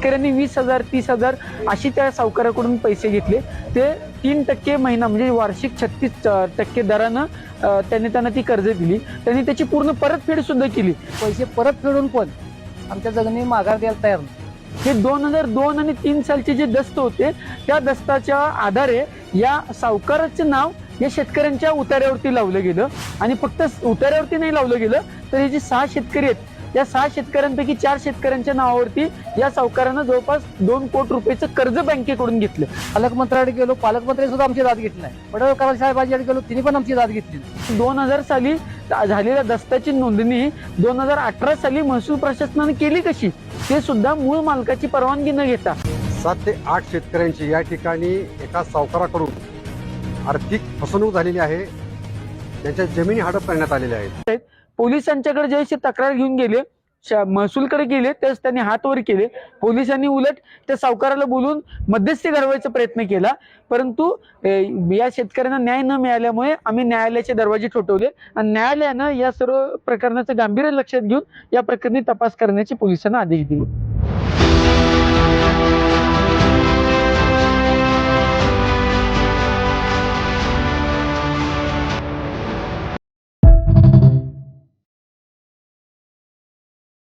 शेतकऱ्यांनी 20,000 30,000 अशी त्या सावकाराकडून पैसे घेतले। ते 3% महिना म्हणजे वार्षिक 36% दरानं त्यांना ती कर्ज दिली। त्यांनी त्याची पूर्ण परतफेड सुद्धा केली। पैसे परत फेडून पण आमच्या जगणी माघार द्यायला तयार नाही। हे 2002 आणि 3 सालचे जे दस्त होते त्या दस्ताच्या आधारे या सावकाराचे नाव या शेतकऱ्यांच्या उतार्यावरती लावलं गेलं आणि फक्त उतार्यावरती नाही लावलं गेलं तर हे जे 6 शेतकरी आहेत या 6 शेतकऱ्यांपैकी 4 शेतकऱ्यांच्या नावावरती या सावकारानं जवळपास 2 कोटी रुपयाचं कर्ज बँकेकडून घेतलं। पालकमंत्र्याकडे गेलो, पालकमंत्री सुद्धा आमची दाद घेतली नाही। पडळकर साहेबांकडे गेलो, तिने पण आमची दाद घेतली नाही। 2000 साली झालेल्या दस्ताची नोंदणी 2018 साली महसूल प्रशासनाने केली कशी ते सुद्धा मूळ मालकाची परवानगी न घेता 7 ते 8 शेतकऱ्यांची या ठिकाणी एका सावकाराकडून आर्थिक फसवणूक झालेली आहे। त्यांच्या जमिनी हडप करण्यात आलेल्या आहेत। पोलिसांच्याकडे ज्यावेळेस तक्रार घेऊन गेले महसूलकडे गेले त्यावेळेस त्यांनी हात वर केले। पोलिसांनी उलट त्या सावकाराला बोलून मध्यस्थी घडवायचा प्रयत्न केला, परंतु या शेतकऱ्यांना न्याय न मिळाल्यामुळे आम्ही न्यायालयाचे दरवाजे ठोठवले आणि न्यायालयानं या सर्व प्रकरणाचं गांभीर्य लक्षात घेऊन या प्रकरणी तपास करण्याचे पोलिसांना आदेश दिले।